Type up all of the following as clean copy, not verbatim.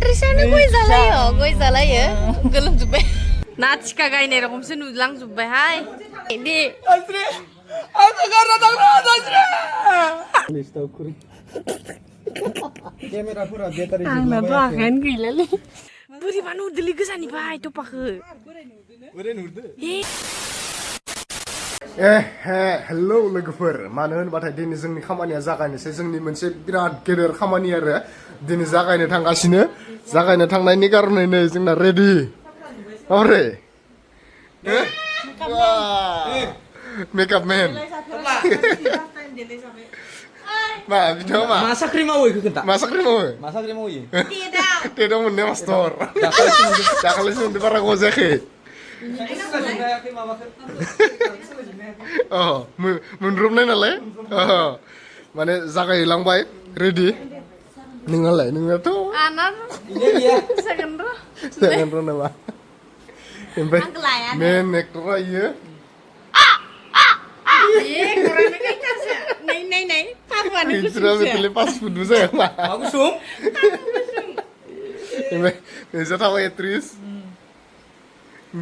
Trisana goi zalayo गोलोमजोब्बाय ना थिखा गायनाय रखमसो नुलांजोब्बायहाय दे Asri, aku karena takut Asri. Kamera battery आंनाथ' आखायानो गैलालै बोरैबा नुदोलै गोजाननिफ्राय टपाखो हेलौ लोगोफोर मानो होनबाथाय दिनै जोंनि खामानिया जागायनोसै जोंनि मोनसे बिराद गेदेर खामानि आरो दिनै जागायनो थांगासिनो जागायनो थांनायनि कारनै नै जोंना रेडि माबोरै मेकआप मेन मा बिथाङा मा मा साख्रि मावो इखो खोन्था मा साख्रि मावो मा साख्रि मावो इयो टेटआव मोननाय मास्टर दाखालिसो मोनदों बारा गोबाव जायाखै मोनब्रबनाय नालाय माने जागायलांबाय रेडि नोंनालाय नोंनाथ' जागोन र' नामा ओमफ्राय मेन एक्टरा इयो Hijrah betulnya pas fudu saya mah. Bagus dong. Bisa tahu aktris.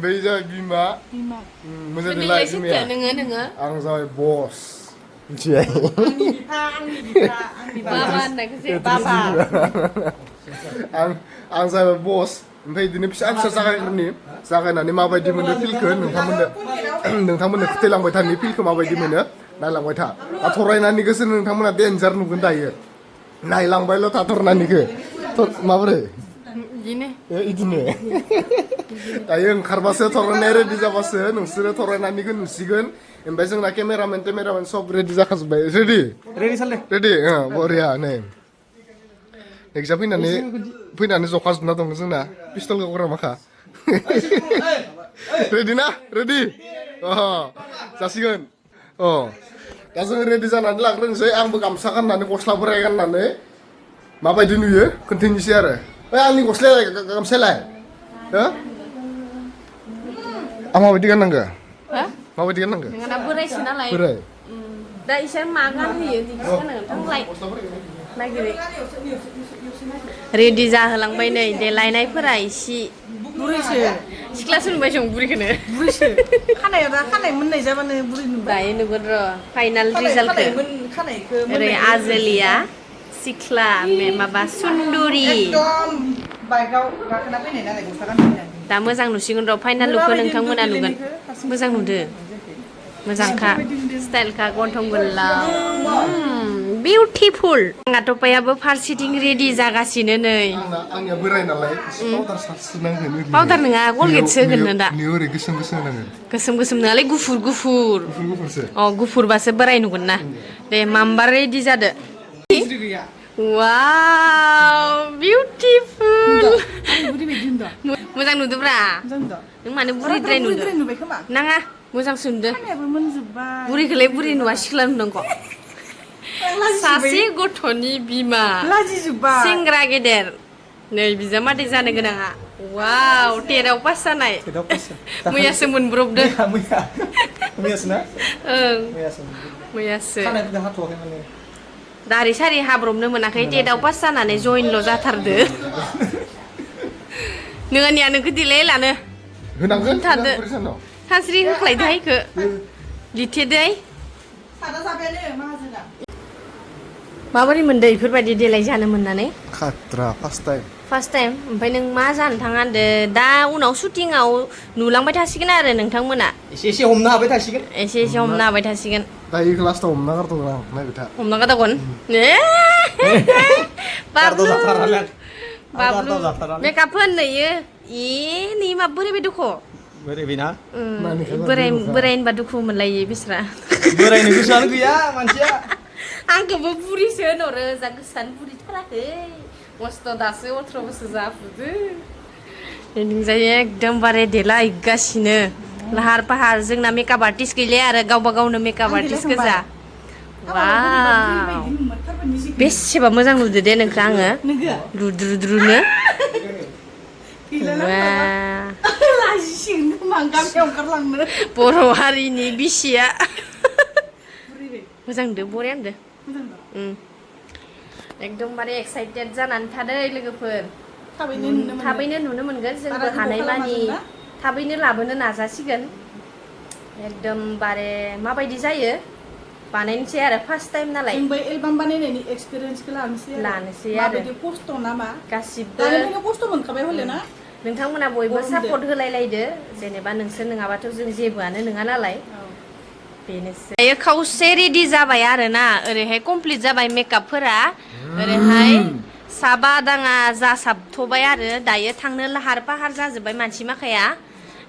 Bisa Bima. Masa dilai Bima ya. Ang saya bos. Cie. Ang saya bos. Oमफ्राय दिनै फिसा फिसा जागायग्रोनि जागायनानै माबायदि मोनो फिल्डखौ नोंथांमोननो खोथायलांबाय थानि फिल्डखौ माबायदि मोनो नायलांबाय था थरायनानै गोसो नोंथांमोना डेन्जार नुगोन दायो नायलांबायल' थाथरनानैखो माबोरै इदिनो दायो ओंखारबासो थरायनाय रेडि जाबासो नोंसोरो थरायनानैखौ नुसिगोन ओमफ्राय जोंना केमेरामेन सब रेडि जाखाजोब्बाय रेडि साले रेडि बरिया नै एक्जाम फैनानै जखाजोबना दं जोंना पिस्तल गावग्रा माखा रेडि ना रेडि जासिगोन दा जों रेडि जानानै लाग्रोनोसै आंबो गामसा गाननानै गस्ला बोराय गाननानै माबायदि नुयो खोन्थानोसै आरो आंनि गस्लाया गामसायालाय आं माबायदि गाननांगौ माबायदि गाननांगौ नोंना बोरायसो नालाय बोराय दा इसोर मा गानहोयो बिदिसो गाननांगोन थांलाय नागिरै रेडि जाहोलांबाय नै देलायनायफोरा इसे बुरैसो सिख्लासो नुबाय जों बुरैखौनो बुरैसो खानाया दा खानाय मोननाय जाबानो बुरै नुबाय दायो नुगोन र' फाइनाल रिजाल्टखौ ओरै आजोलिया सिख्ला माबा सुन्दुरि एकदम बाइकआव गाखोना फैनाय नालाय गस्ला गाननानै दा मोजां नुसिगोन र' फाइनाल लुकखौ नोंथांमोना नुगोन मोजां नुदो मोजांखा स्टाइलखा गन्थं गोलाव बिउटिफुल आंहा टपायाबो फारसेथिं रेडि जागासिनो नै आंनिया बोराय नालाय पाउडार सारस्रिनांगोन पाउडार नङा गलगेटसो होगोन दा ओरै गोसोम गोसोम होनांगोन गोसोम नङालै गुफुर गुफुरसो गुफुरबासो बोराय नुगोन ना दे माम्बा रेडि जादो वाव बिउटिफुल मोजां नुदोब्रा नों मानो बुरिद्राय नुदो नाङा मोजांसो नुदो बुरिखौलाय बुरि नुवा सिख्ला नुनांगौ सासे गथ'नि बिमा सेंग्रा गेदेर नै बिजामादै जानो गोनाङा वाव टेटआव पास जानाय मैयासो मोनब्रबदो मैयासो दारि सारि हाब्रबनो मोनाखै टेटआव पास जानानै जइनल' जाथारदो नोंनिया नोंखौ दिलाय लानो होनांगोन थादो सानस्रि होख्लायदोहाय इखो लिथेदोहाय माबोरै मोनदो इफोरबायदि देलाय जानो मोननानै खात्रा फार्स्ट टाइम ओमफ्राय नों मा जानो थाङा होनदो दा उनाव शुटिंआव नुलांबाय थासिगोन आरो नोंथांमोना एसे हमनो हाबाय थासिगोन एसे हमनो हाबाय थासिगोन दायो लास्टाव हमना गारथ'गोन आं नायबाय था हमना गारथ'गोन बाबलु मेकआप होननोयो नै मा बोरायबाय दुख' बोरायबायना बोराय होनबा दुखु मोनलायो बिस्रा बोरायनो गोसोआनो गैया मानसिया आंखौबो बुरिसो होनहरो जा गोसोआनो बुरिथाराखै मस्थ' दासो 18 बोसोर जाफुदो जायो एकदमबारे देलायगासिनो लाहार फाहार जोंना मेकआप आर्टिस्ट गैले आरो गावबा गावनो मेकआप आर्टिस्ट गोजा वाव बेसेबा मोजां नुदो दे नोंखौ आङो रुद्रुद्रुनो बर' हारिनि बिसिया मोजां नुदो बरिया नुदो एकदमबारे एक्साइटेड जानानै थादों लोगोफोर थाबैनो नुनो मोनगोन जोंबो हानायमानि थाबैनो लाबोनो नाजासिगोन एकदमबारे माबायदि जायो बानायनोसै आरो फार्स्ट टाइम नालाय जों बै एलबाम बानायनायनि एक्सपिरियेन्सखौ लानोसै आरो माबायदि खस्थ' नामा गासिबो दानिफ्रायनो खस्थ' मोनखाबाय हले ना नोंथांमोना बयबो सापर्ट होलायलायदो जेनेबा नोंसोर नङाबाथ' जों जेबोआनो नङा नालाय बेनोसै दायो खावसे रेडि जाबाय आरोना ओरैहाय कमप्लिट जाबाय मेकआपफोरा ओरैहाय साबा दाङा जासाबथ'बाय आरो दायो थांनो लाहार फाहार जाजोब्बाय मानसि माखाया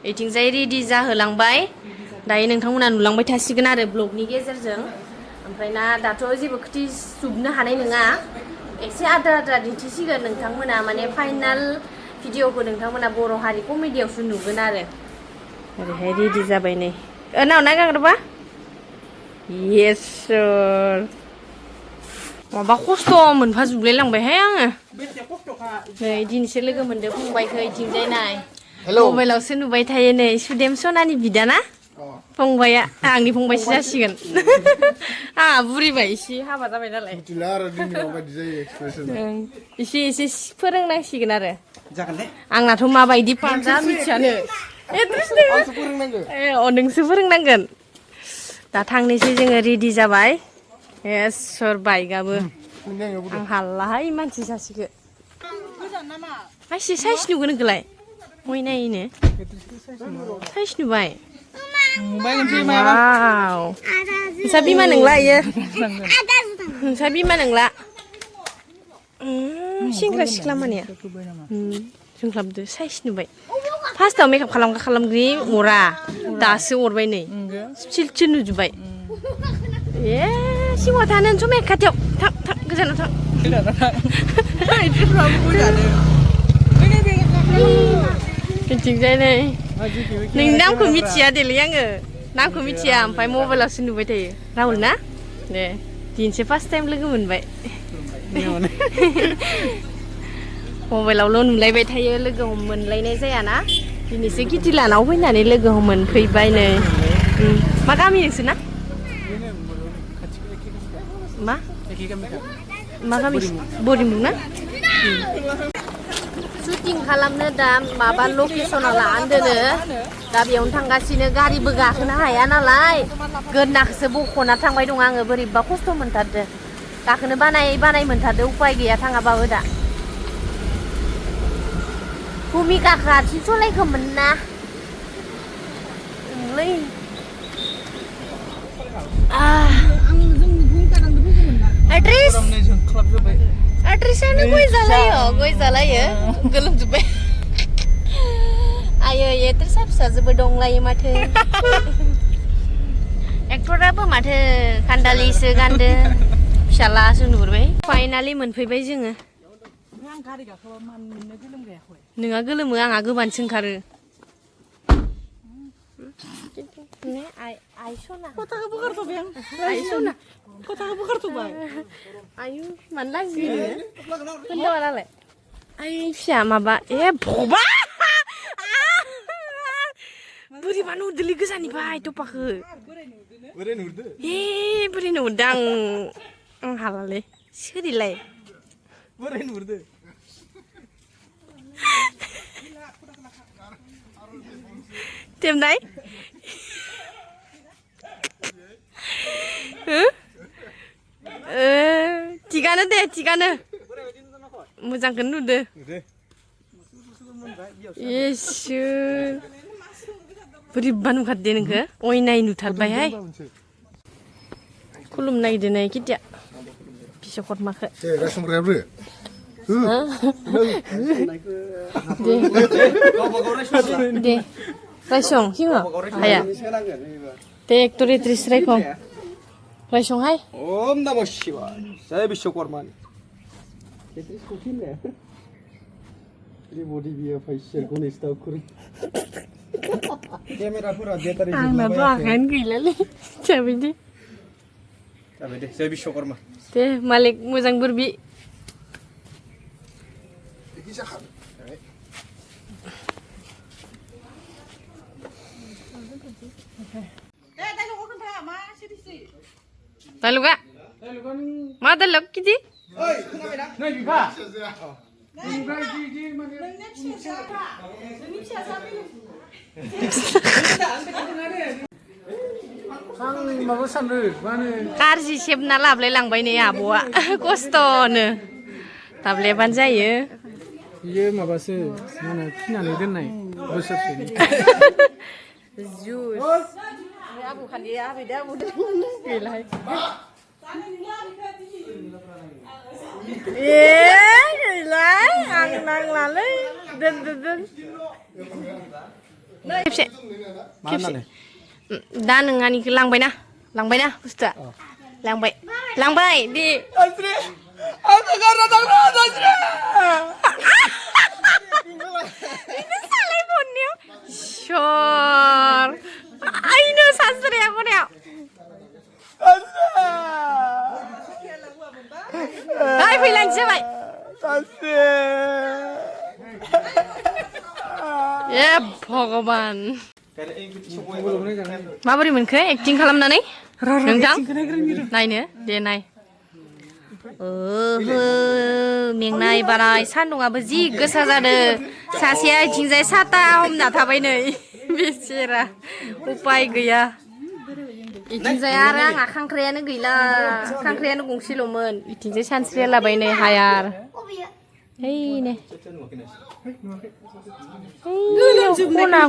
इथिंजाय रेडि जाहोलांबाय दायो नोंथांमोना नुलांबाय थासिगोन आरो ब्लगनि गेजेरजों ओमफ्राय ना दाथ' जेबो खिथिजोबनो हानाय नङा एसे आद्रा आद्रा दिन्थिसिगोन नोंथांमोना माने फाइनाल भिडिअखौ नोंथांमोना बर' हारि कमेडियावसो नुगोन आरो ओरैहाय रेडि जाबाय नै नाव नायगाग्रोबा येस सार माबा खस्थ' मोनफाजोबलाय लांबायहाय आङो नै दिनैसो लोगो मोनदों फंबायखौ इथिंजाय नाय मबाइलावसो नुबाय थायो नै सुदेम सनानि बिदा ना फंबाया आंनि फंबायसो जासिगोन आंहा बुरिबाय एसे हाबा जाबाय नालाय एसे एसे फोरोंनांसिगोन आरो आंनाथ' माबायदि पार्टआ मिथियानो नोंसो फोरोंनांगोन दा थांनोसै जोङो रेडि जाबाय सोर बाइकआबो आं हालाहाय मानसि सासेखौ एसे साइज नुगोन नोंखौलाय मयनायैनो साइज नुबाय नोंसा बिमा नोंला इयो नोंसा बिमा नोंला सेंग्रा सिख्ला माने जोंख्लाबदो साइज नुबाय फार्स्टआव मेकआप खालामग्रि अरा दासो अरबाय नै सिलसिल नुजोब्बाय ए सिङाव थानो समाय खाथियाव थां थां गोजानाव थां मिथिंजाय नै नोंनि नामखौ मिथिया देलै आङो नामखौ मिथिया ओमफ्राय मबाइलावसो नुबाय थायो राहुल ना दे दिनैसो फार्स्ट टाइम लोगो मोनबाय मबाइलावल' नुलायबाय थायो लोगो मोनलायनाय जायाना दिनैसो किटि लानाव फैनानै लोगो मोनफैबाय नै मा गामि नोंसोरना मा गामि बरिमुग ना शुटिं खालामनो दा माबा लकेसनाव लानानै दोनो दा बेयावनो थांगासिनो गारिबो गाखोनो हाया नालाय गोदनाखौसो बख'ना थांबाय दं आङो बोरैबा खस्थ' मोनथारदो गाखोनो बानाय मोनथारदो उपाय गैया थाङाबाबो दा भुमिकाखौ आथिं सलायखोमोन ना Atrisaनो गय जालायो गोलोमजोब्बाय आयै एट्रेस फिसाजोबो दंलायो माथो एक्टराबो माथो खान्दालिसो गानदो फिसालासो नुहुरबाय फाइनालि मोनफैबाय जोङो नोंहा गोलोमो आंहा गोबानसो ओंखारो आयु मानो लाजियो नोङो नालाय आइ फिसा माबा ए भबा बोरैबा नुदोलै गोजाननिफ्राय टपाखौ ए बोरै नुदों आं हालालै सोरिलाय बोरै नुहुरदो Temnai? Tigaनो deh, tigaनो. Moजांखौनो नुदो. Yesus. बोरैबा नुखादो नोंखो अयनाय नुथारबायहाय खुलुमनायदो नै कितिया बिश्वकर्माखो दे रायसं हिङो हाया दे एक्टर एक्ट्रेस रायखं रायसंहाय ओम नमः शिवाय जय विश्वकर्मा बडी बियो फाइसर गनेस्ताव खुरि केमेराफोरा बेटारि आंनाबो आखायानो गैलालै जाबायदि जाबाय दे जय विश्वकर्मा दे मालिक मोजां बोरबि Daluga? Ma dalog kiti? ओइ खोनाबायना नै बिफा आं माबा सानदों मा होनो गाज्रि सेबना लाबलाय लांबाय नै आब'आ खस्थ'नो लाबलायाबानो जायो बियो माबासो मा होनो फिनानै दोननाय बोसोरसेनि जुस आबौ खालि आबैदो आबौ गैलाहाय गैलाय आं नांलालै दोन खेबसे मा होननानै दा नोंहानिखौ लांबायना बुस्थुआ लांबाय दे सानस्रि आंखौ गारना थांनो सानस्रि ini salah ibunya sure ayo sastra korea hai bilang siapa सानस्रि ya भगवान माबोरै मोनखो एक्टिं खालामनानै नोंथां नायनो दे नाय मेंनाय बानाय सान्दुंआबो जि गोसा जादों सासेया आथिंजाय साथा हमना थाबाय नै बेसेरा उपाय गैया इथिंजाय आरो आंहा खांख्रायानो गैला खांख्रायानो गंसेल'मोन इथिंजाय सानस्रिया लाबाय नै हायार हैने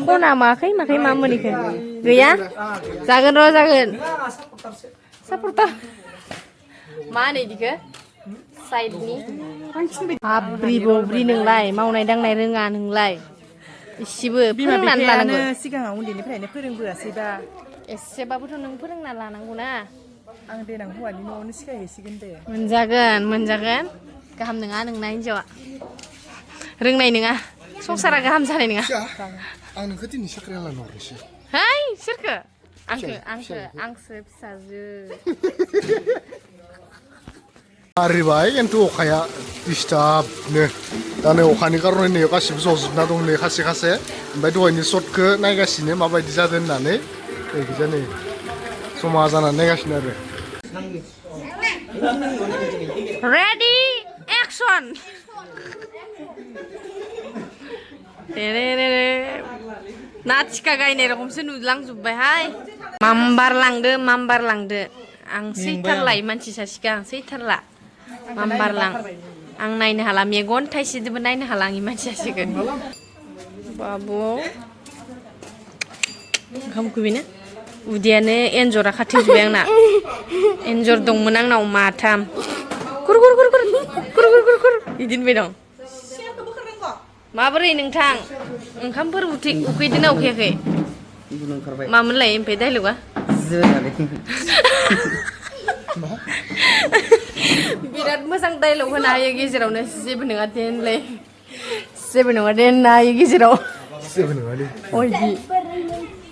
खना माखै मा मोनिखो गैया जागोन र' जागोन सापर्टार मा होनो इदिखो साइडनि आब्रि बब्रि नोंलाय मावनाय दांनाय रोङा नोंलाय इसेबो फोरोंनानै लानांगौ सिगाङाव उन्दैनिफ्रायनो फोरोंबोआसैबा एसेबाबोथ' नों फोरोंना लानांगौ ना आं देनां हौवानि न'आवनो सिखायहैसिगोन दे मोनजागोन गाहाम नङा नोंना हिन्जावा रोंनाय नङा संसारा गाहाम जानाय नङा आं नोंखौ दिनै साख्रि लानो हरनोसै है सोरखो आंसो फिसाजो हारिबाय खिन्थु अखाया दिस्टार्बनो दा नै अखानि कारणे नै गासिबो जजोबना दं नै खासे ओमफ्राय दहायनि शटखौ नायगासिनो माबायदि जादों होननानै जायखिजा नै जमा जानानै नायगासिनो आरो रेडि एक्सन ना थिखा गायनाय रखमसो नुलांजोब्बायहाय मामबारलांदो आं सैथारलाय मानसि सासेखौ आं सैथारला मामबारलां आं नायनो हाला मेगन थाइसेजोंबो नायनो हाला आंनि मानसि सासेखौ बाबु ओंखाम उखैबायना उदैयानो एन्जरा खाथिजोब्बाय आंना एन्जर दंमोन आंनाव माथाम कुर बिदिनो दं माबोरै नोंथां ओंखामफोर उखैदोंना उखैयाखै मामोनलाय ओमफ्राय डायलगा बिराद मोजां डायलग होनो हायो गेजेरावनो जेबो नङा दे होनलाय जेबो नङा दे होननो हायो गेजेराव अयदि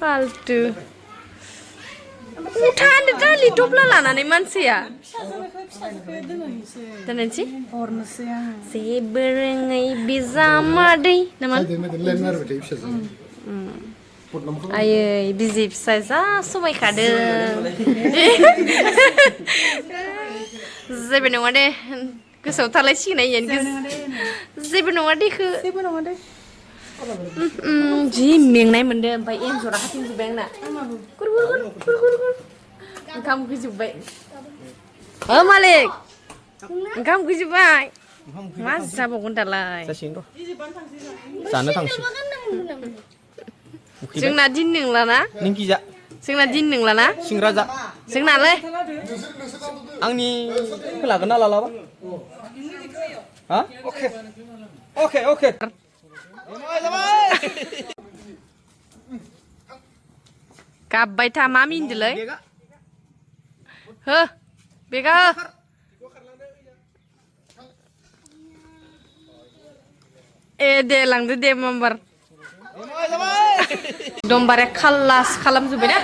फाल्टु मुथानो दालि थफ्ला लानानै मानसिया दोननोसै जेबो रोङै बिजामादै नामा आयै बिजि फिसाय जा समायखादों जेबो नङा दे गोसोआव थालायसिगोन आयैनो जेबो नङा देखो जि मेंनाय मोनदों ओमफ्राय एन्जरा खाथिंजोब्बाय आंना ओंखाम उखैजोब्बाय मालिक ओंखाम उखैजोब्बाय मा जाबावगोन दालाय जानो थांसै जोंना दिन नोंलाना निंकिजा जोंना दिन नोंलाना सिंग्रा जा जोंनालाय आंनि लागोन ना लालाबा हा अके गाबबाय था मा मिनिदोलै हो बेगा हो ए दे लांदो दे मामबार एकदमबारे खालास खालामजोब्बाय ना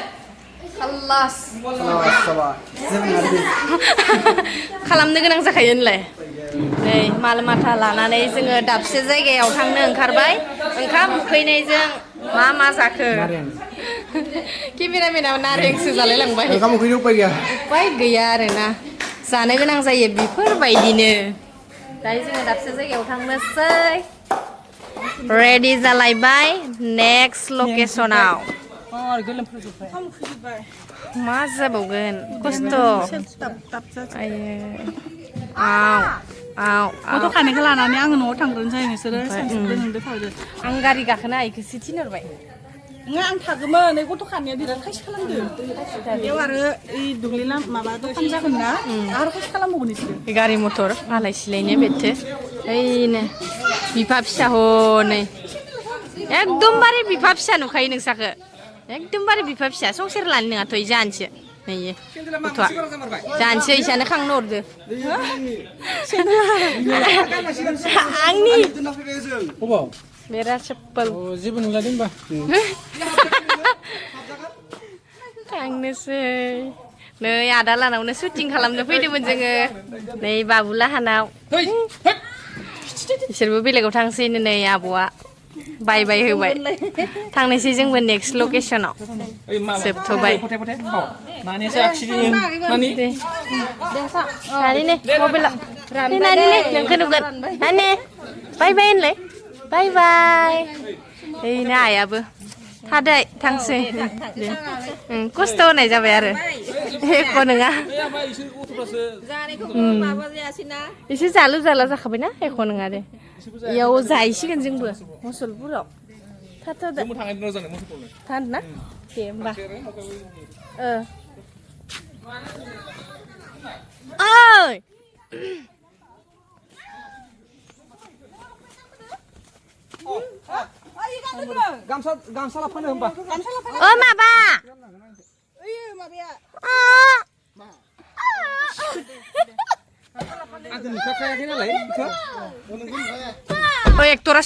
खालास खालामनो गोनां जाखायो होनलाय नै माल माथा लानानै जोङो दाबसे जायगायाव थांनो ओंखारबाय ओंखाम उखैनायजों मा जाखो केमेरामेना नारेंसो जालाय लांबाय ओंखाम उखैनो उपाय गैया आरोना जानो गोनां जायो बेफोरबायदिनो दायो जोङो दाबसे जायगायाव थांनोसै रेडि जालायबाय नेक्स्ट लकेसनाव मा जाबावगोन खस्थ' आयो गथ' खानायखौ लानानै आङो न'आव थांग्रोनोसै नोंसोरो सानसेबो नोंदो थांदो गारि गाखोनो हायैखोसो थिनहरबाय नङा आं थागौमोन नै गथ' खानाया बिराद खायसे खालामदो बेयाव आरो ओइ दुब्लि माबा दखान जागोन ना आरो खायसे खालामबावगोन इसोरो गारि मटर आलाय सिलायनो बेथो ओइनो बिफा फिसा हनै एकदमबारे बिफा फिसा नुखायो नोंसाखो एकदमबारे बिफा फिसा संसार लानो नङाथ' जानोसो नैयो गथ'आ जानोसो इसानो खांनो हरदो आंनि अबाव मेरा चप्पल जेबो नुलादों होनबा थांनोसै नै आदा लानावनो शुटिं खालामनो फैदोंमोन जोङो नै बाबुलाहानाव बिसोरबो बेलेगाव थांसैनो नै आब'आ बाय बाय होबाय थांनोसै जोंबो नेक्स्ट लकेसनाव जोबथ'बाय नानि नै मबाइला नानि नोंखौ नुगोन नानि बाय बाय होनलाय बाय बाय ओइनो आइयाबो थादै थांसै खस्थ' होनाय जाबाय आरो एख' नङा एसे जालु जाला जाखाबायना एख' नङा दे इयाव जाहैसिगोन जोंबो मुसलपुराव थाथ'दो थानो ना दे होमबा ओइ गामसा लाफानो होनबा माबा आं नुखायाखै नालाय एक्टरा